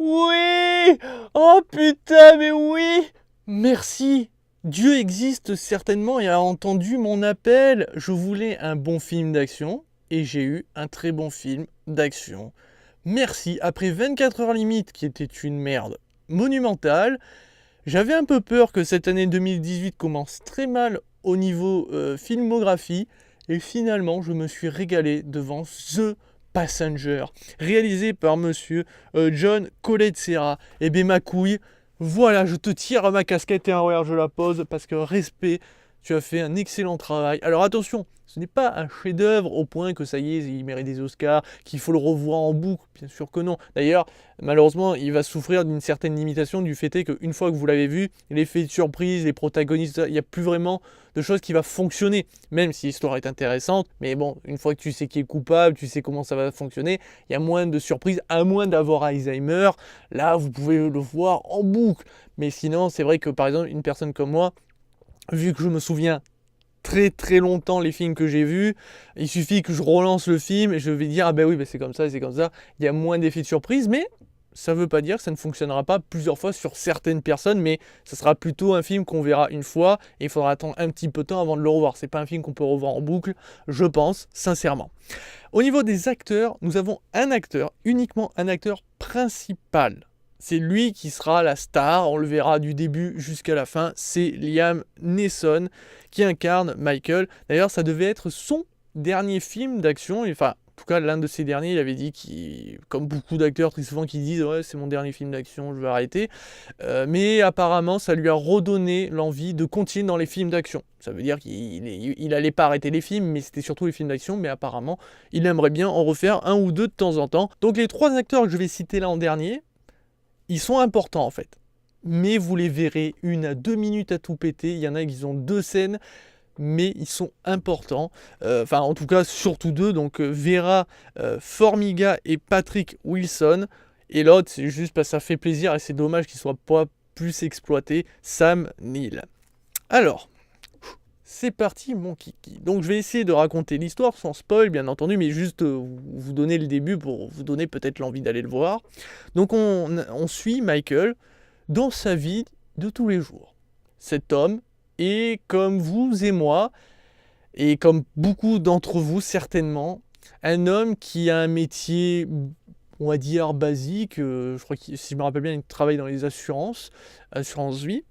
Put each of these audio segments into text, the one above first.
Oui! Oh putain, mais oui! Merci! Dieu existe certainement et a entendu mon appel. Je voulais un bon film d'action et j'ai eu un très bon film d'action. Merci. Après 24 heures limite, qui était une merde monumentale, j'avais un peu peur que cette année 2018 commence très mal au niveau filmographie et finalement je me suis régalé devant The Passenger, réalisé par monsieur John Colet-Serra. Et ben ma couille, voilà, je te tire ma casquette et regarde, je la pose parce que respect, tu as fait un excellent travail. Alors attention, ce n'est pas un chef-d'œuvre au point que ça y est, il mérite des Oscars, qu'il faut le revoir en boucle, bien sûr que non. D'ailleurs, malheureusement, il va souffrir d'une certaine limitation du fait est qu'une fois que vous l'avez vu, l'effet de surprise, les protagonistes, il n'y a plus vraiment de choses qui va fonctionner, même si l'histoire est intéressante. Mais bon, une fois que tu sais qui est coupable, tu sais comment ça va fonctionner, il y a moins de surprises, à moins d'avoir Alzheimer. Là, vous pouvez le voir en boucle. Mais sinon, c'est vrai que par exemple, une personne comme moi, vu que je me souviens très très longtemps les films que j'ai vus, il suffit que je relance le film et je vais dire ah ben oui ben c'est comme ça, c'est comme ça, il y a moins d'effets de surprise, mais ça veut pas dire que ça ne fonctionnera pas plusieurs fois sur certaines personnes, mais ça sera plutôt un film qu'on verra une fois et il faudra attendre un petit peu de temps avant de le revoir. C'est pas un film qu'on peut revoir en boucle, je pense, sincèrement. Au niveau des acteurs, nous avons un acteur, uniquement un acteur principal. C'est lui qui sera la star, on le verra du début jusqu'à la fin, c'est Liam Neeson qui incarne Michael. D'ailleurs, ça devait être son dernier film d'action, enfin, en tout cas, l'un de ses derniers, il avait dit qu'il, comme beaucoup d'acteurs très souvent qui disent ouais, c'est mon dernier film d'action, je vais arrêter. Mais apparemment, ça lui a redonné l'envie de continuer dans les films d'action. Ça veut dire qu'il allait pas arrêter les films, mais c'était surtout les films d'action. Mais apparemment, il aimerait bien en refaire un ou deux de temps en temps. Donc les trois acteurs que je vais citer là en dernier, ils sont importants en fait. Mais vous les verrez 1 à 2 minutes à tout péter. Il y en a qui ont 2 scènes, mais ils sont importants. Enfin, en tout cas, surtout 2. Donc, Vera Farmiga et Patrick Wilson. Et l'autre, c'est juste parce que ça fait plaisir et c'est dommage qu'il ne soit pas plus exploité. Sam Neill. Alors, c'est parti mon kiki. Donc je vais essayer de raconter l'histoire sans spoil bien entendu, mais juste vous donner le début pour vous donner peut-être l'envie d'aller le voir. Donc on suit Michael dans sa vie de tous les jours. Cet homme est comme vous et moi, et comme beaucoup d'entre vous certainement, un homme qui a un métier, on va dire, basique. Je crois que si je me rappelle bien, il travaille dans les assurances vie.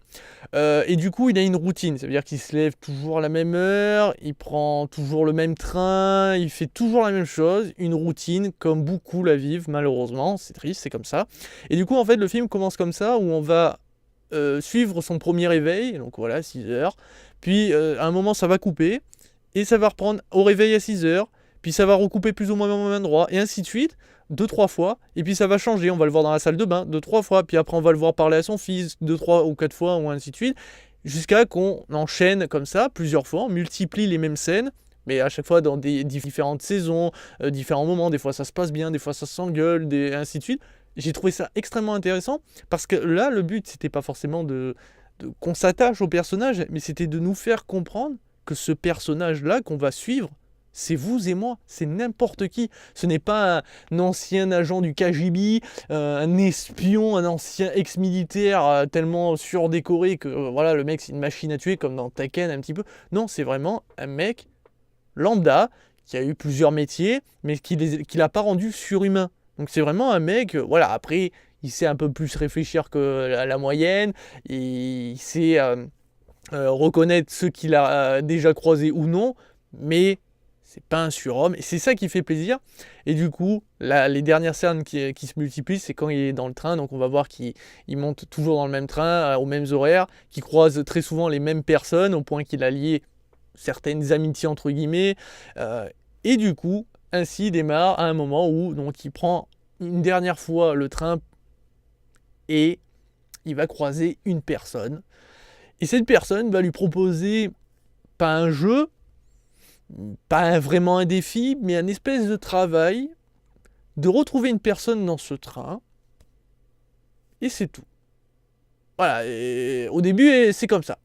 Et du coup, il a une routine, ça veut dire qu'il se lève toujours à la même heure, il prend toujours le même train, il fait toujours la même chose, une routine comme beaucoup la vivent malheureusement, c'est triste, c'est comme ça. Et du coup, en fait, le film commence comme ça, où on va suivre son premier réveil, donc voilà, 6 heures, puis à un moment ça va couper, et ça va reprendre au réveil à 6 heures, puis ça va recouper plus ou moins au même endroit, et ainsi de suite, 2-3 fois, et puis ça va changer, on va le voir dans la salle de bain 2-3 fois, puis après on va le voir parler à son fils 2-3 ou 4 fois, ou ainsi de suite, jusqu'à qu'on enchaîne comme ça, plusieurs fois, on multiplie les mêmes scènes, mais à chaque fois dans des différentes saisons, différents moments, des fois ça se passe bien, des fois ça s'engueule, ainsi de suite. J'ai trouvé ça extrêmement intéressant, parce que là, le but, c'était pas forcément qu'on s'attache au personnage, mais c'était de nous faire comprendre que ce personnage-là qu'on va suivre, c'est vous et moi, c'est n'importe qui. Ce n'est pas un ancien agent du KGB, un espion, un ancien ex-militaire tellement surdécoré que voilà, le mec c'est une machine à tuer comme dans Taken un petit peu. Non, c'est vraiment un mec lambda qui a eu plusieurs métiers, mais qui l'a pas rendu surhumain. Donc c'est vraiment un mec, voilà, après il sait un peu plus réfléchir que la moyenne, il sait reconnaître ceux qu'il a déjà croisés ou non, mais c'est pas un surhomme, et c'est ça qui fait plaisir. Et du coup, les dernières scènes qui se multiplient, c'est quand il est dans le train, donc on va voir qu'il monte toujours dans le même train, aux mêmes horaires, qu'il croise très souvent les mêmes personnes, au point qu'il a lié certaines amitiés entre guillemets, et du coup, ainsi démarre à un moment où donc, il prend une dernière fois le train, et il va croiser une personne, et cette personne va lui proposer, pas un jeu, pas vraiment un défi, mais un espèce de travail, de retrouver une personne dans ce train, et c'est tout. Voilà, et au début, c'est comme ça.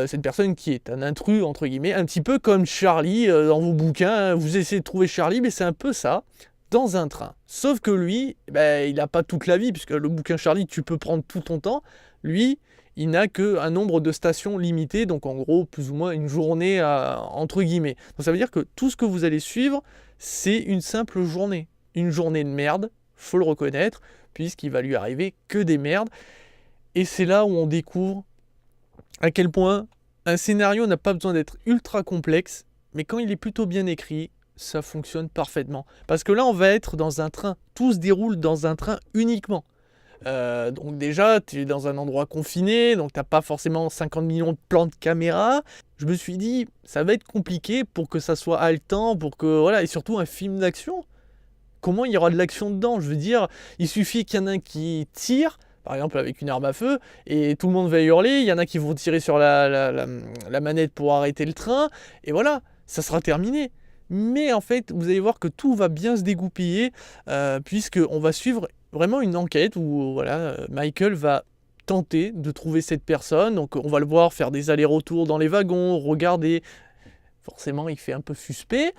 Cette personne qui est un intrus, entre guillemets, un petit peu comme Charlie dans vos bouquins, vous essayez de trouver Charlie, mais c'est un peu ça. dans un train. Sauf que lui, ben, il n'a pas toute la vie, puisque le bouquin Charlie, tu peux prendre tout ton temps. Lui, il n'a qu'un nombre de stations limité, donc en gros, plus ou moins une journée entre guillemets. Donc ça veut dire que tout ce que vous allez suivre, c'est une simple journée. Une journée de merde, faut le reconnaître, puisqu'il va lui arriver que des merdes. Et c'est là où on découvre à quel point un scénario n'a pas besoin d'être ultra complexe, mais quand il est plutôt bien écrit, ça fonctionne parfaitement. Parce que là, on va être dans un train. Tout se déroule dans un train uniquement. Donc déjà, tu es dans un endroit confiné, donc tu n'as pas forcément 50 millions de plans de caméra. Je me suis dit, ça va être compliqué pour que ça soit haletant, pour que voilà, et surtout un film d'action. Comment il y aura de l'action dedans? Je veux dire, il suffit qu'il y en ait un qui tire, par exemple avec une arme à feu, et tout le monde va hurler. Il y en a qui vont tirer sur la manette pour arrêter le train, et voilà, ça sera terminé. Mais en fait, vous allez voir que tout va bien se dégoupiller, puisqu'on va suivre vraiment une enquête où voilà, Michael va tenter de trouver cette personne. Donc on va le voir faire des allers-retours dans les wagons, regarder. Forcément, il fait un peu suspect.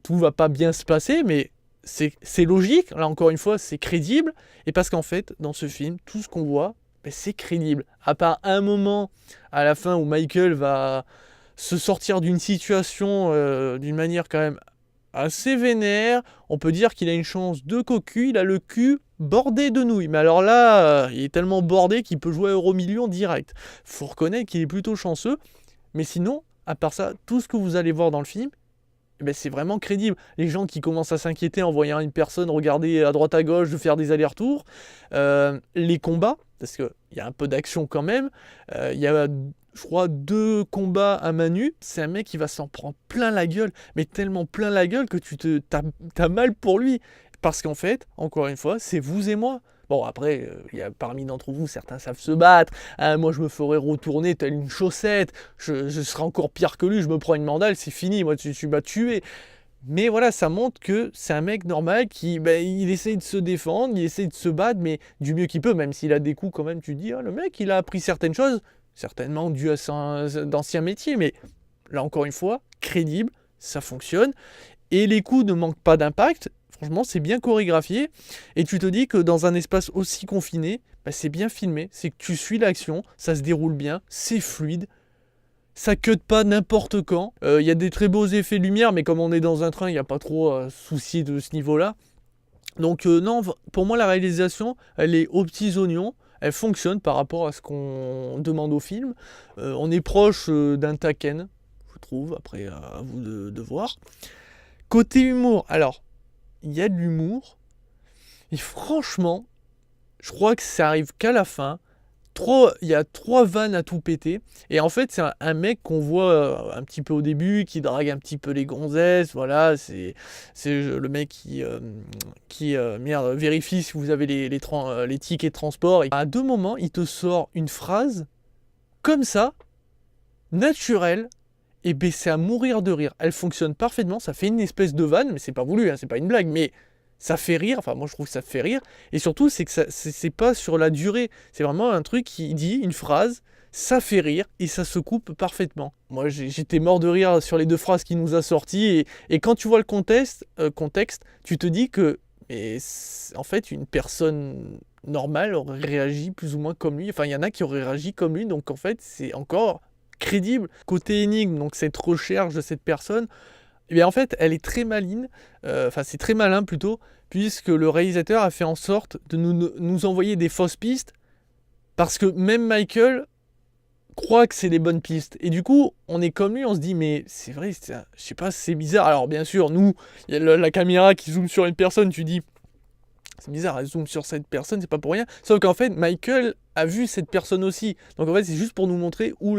Tout va pas bien se passer, mais c'est logique. Là, encore une fois, c'est crédible. Et parce qu'en fait, dans ce film, tout ce qu'on voit, ben, c'est crédible. À part un moment à la fin où Michael va se sortir d'une situation d'une manière quand même assez vénère. On peut dire qu'il a une chance de cocu, il a le cul bordé de nouilles. Mais alors là, il est tellement bordé qu'il peut jouer à Euromillions direct. Faut reconnaître qu'il est plutôt chanceux. Mais sinon, à part ça, tout ce que vous allez voir dans le film, eh ben, c'est vraiment crédible. Les gens qui commencent à s'inquiéter en voyant une personne regarder à droite à gauche, de faire des allers-retours. Les combats, parce qu'il y a un peu d'action quand même. Il y a, je crois, 2 combats à main nue. C'est un mec qui va s'en prendre plein la gueule, mais tellement plein la gueule que t'as mal pour lui. Parce qu'en fait, encore une fois, c'est vous et moi. Bon, après, il y a parmi d'entre vous, certains savent se battre. Hein, moi, je me ferais retourner telle une chaussette. Je serais encore pire que lui. Je me prends une mandale, c'est fini. Moi, tu m'as tué. Mais voilà, ça montre que c'est un mec normal qui, ben, il essaye de se défendre, il essaye de se battre, mais du mieux qu'il peut, même s'il a des coups quand même, tu te dis, ah, le mec, il a appris certaines choses, certainement dû à son d'anciens métiers, mais là, encore une fois, crédible, ça fonctionne, et les coups ne manquent pas d'impact, franchement, c'est bien chorégraphié, et tu te dis que dans un espace aussi confiné, ben, c'est bien filmé, c'est que tu suis l'action, ça se déroule bien, c'est fluide, ça cut pas n'importe quand. Il y a des très beaux effets de lumière, mais comme on est dans un train, il n'y a pas trop souci de ce niveau-là. Donc non, pour moi, la réalisation, elle est aux petits oignons. Elle fonctionne par rapport à ce qu'on demande au film. On est proche d'un Taken, je trouve, après à vous de voir. Côté humour, alors, il y a de l'humour. Et franchement, je crois que ça arrive qu'à la fin. Il y a 3 vannes à tout péter. Et en fait, c'est un mec qu'on voit un petit peu au début, qui drague un petit peu les gonzesses. Voilà, c'est le mec qui vérifie si vous avez les tickets de transport. Et à 2 moments, il te sort une phrase comme ça, naturelle. Et ben, c'est à mourir de rire. Elle fonctionne parfaitement. Ça fait une espèce de vanne, mais c'est pas voulu, hein, c'est pas une blague. Mais ça fait rire, enfin moi je trouve que ça fait rire, et surtout c'est que c'est pas sur la durée, c'est vraiment un truc qui dit une phrase, ça fait rire, et ça se coupe parfaitement. Moi j'étais mort de rire sur les 2 phrases qu'il nous a sorties, et quand tu vois le contexte, tu te dis que, en fait, une personne normale aurait réagi plus ou moins comme lui, enfin il y en a qui auraient réagi comme lui, donc en fait c'est encore crédible. Côté énigme, donc cette recherche de cette personne, eh bien en fait, elle est très maligne, c'est très malin plutôt, puisque le réalisateur a fait en sorte de nous envoyer des fausses pistes, parce que même Michael croit que c'est des bonnes pistes. Et du coup, on est comme lui, on se dit, mais c'est vrai, je sais pas, c'est bizarre. Alors bien sûr, nous, il y a la caméra qui zoome sur une personne, tu dis, c'est bizarre, elle zoome sur cette personne, c'est pas pour rien. Sauf qu'en fait, Michael a vu cette personne aussi. Donc en fait, c'est juste pour nous montrer où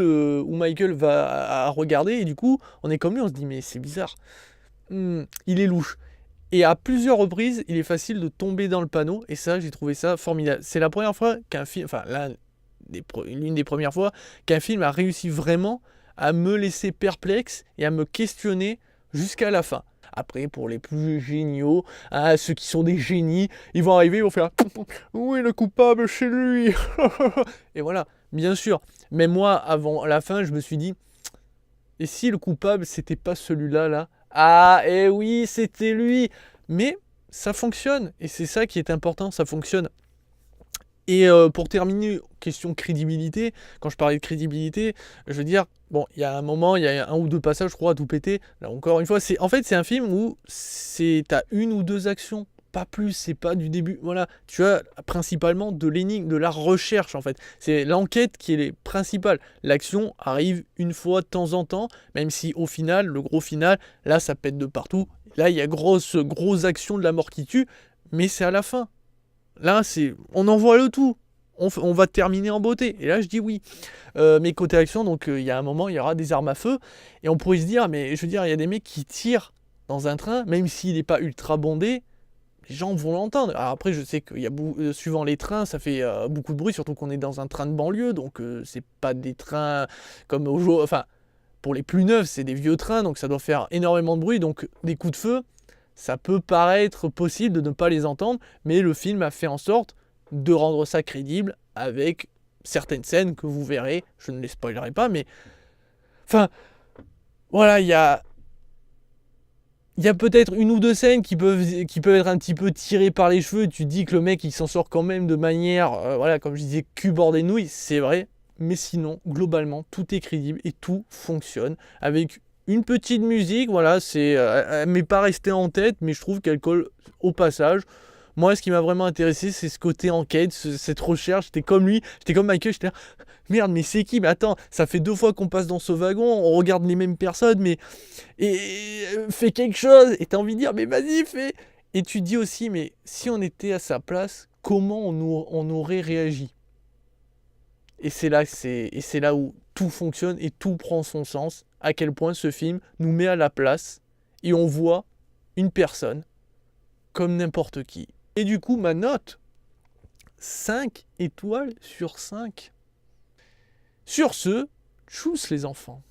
Michael va à regarder. Et du coup, on est comme lui, on se dit, mais c'est bizarre. Il est louche. Et à plusieurs reprises, il est facile de tomber dans le panneau. Et ça, j'ai trouvé ça formidable. C'est la première fois qu'un film, enfin l'une des premières fois qu'un film a réussi vraiment à me laisser perplexe et à me questionner jusqu'à la fin. Après, pour les plus géniaux, hein, ceux qui sont des génies, ils vont arriver, ils vont faire « Oui, le coupable, chez lui !» Et voilà, bien sûr. Mais moi, avant la fin, je me suis dit « Et si le coupable, c'était pas celui-là, là ?» Ah, eh oui, c'était lui. Mais ça fonctionne. Et c'est ça qui est important, ça fonctionne. Et pour terminer, question crédibilité, quand je parlais de crédibilité, je veux dire, bon, il y a un moment, il y a un ou deux passages, je crois, à tout péter. Là encore une fois, en fait, c'est un film où t'as une ou deux actions, pas plus, c'est pas du début. Voilà, tu as principalement de l'énigme, de la recherche en fait. C'est l'enquête qui est principale. L'action arrive une fois de temps en temps, même si au final, le gros final, là, ça pète de partout. Là, il y a grosse action de la mort qui tue, mais c'est à la fin. Là, on envoie le tout. On va terminer en beauté. Et là, je dis oui. Mais côté action, donc il y a un moment, il y aura des armes à feu. Et on pourrait se dire, mais je veux dire, il y a des mecs qui tirent dans un train, même s'il n'est pas ultra bondé, les gens vont l'entendre. Alors après, je sais qu'il y a suivant les trains, ça fait beaucoup de bruit, surtout qu'on est dans un train de banlieue, donc c'est pas des trains comme au jour. Enfin, pour les plus neufs, c'est des vieux trains, donc ça doit faire énormément de bruit. Donc des coups de feu, ça peut paraître possible de ne pas les entendre, mais le film a fait en sorte de rendre ça crédible avec certaines scènes que vous verrez. Je ne les spoilerai pas, mais enfin, voilà, il y a peut-être une ou deux scènes qui peuvent être un petit peu tirées par les cheveux. Tu dis que le mec il s'en sort quand même de manière, voilà, comme je disais, cul bord des nouilles, c'est vrai. Mais sinon, globalement, tout est crédible et tout fonctionne avec une petite musique, voilà, elle m'est pas restée en tête, mais je trouve qu'elle colle au passage. Moi, ce qui m'a vraiment intéressé, c'est ce côté enquête, cette recherche. J'étais comme lui, j'étais comme Michael, j'étais là, merde, mais c'est qui? Mais attends, ça fait 2 fois qu'on passe dans ce wagon, on regarde les mêmes personnes, mais fais quelque chose. Et t'as envie de dire, mais vas-y, fais. Et tu dis aussi, mais si on était à sa place, comment on aurait réagi? Et c'est là où tout fonctionne et tout prend son sens. À quel point ce film nous met à la place et on voit une personne comme n'importe qui. Et du coup, ma note, 5 étoiles sur 5. Sur ce, tchuss les enfants.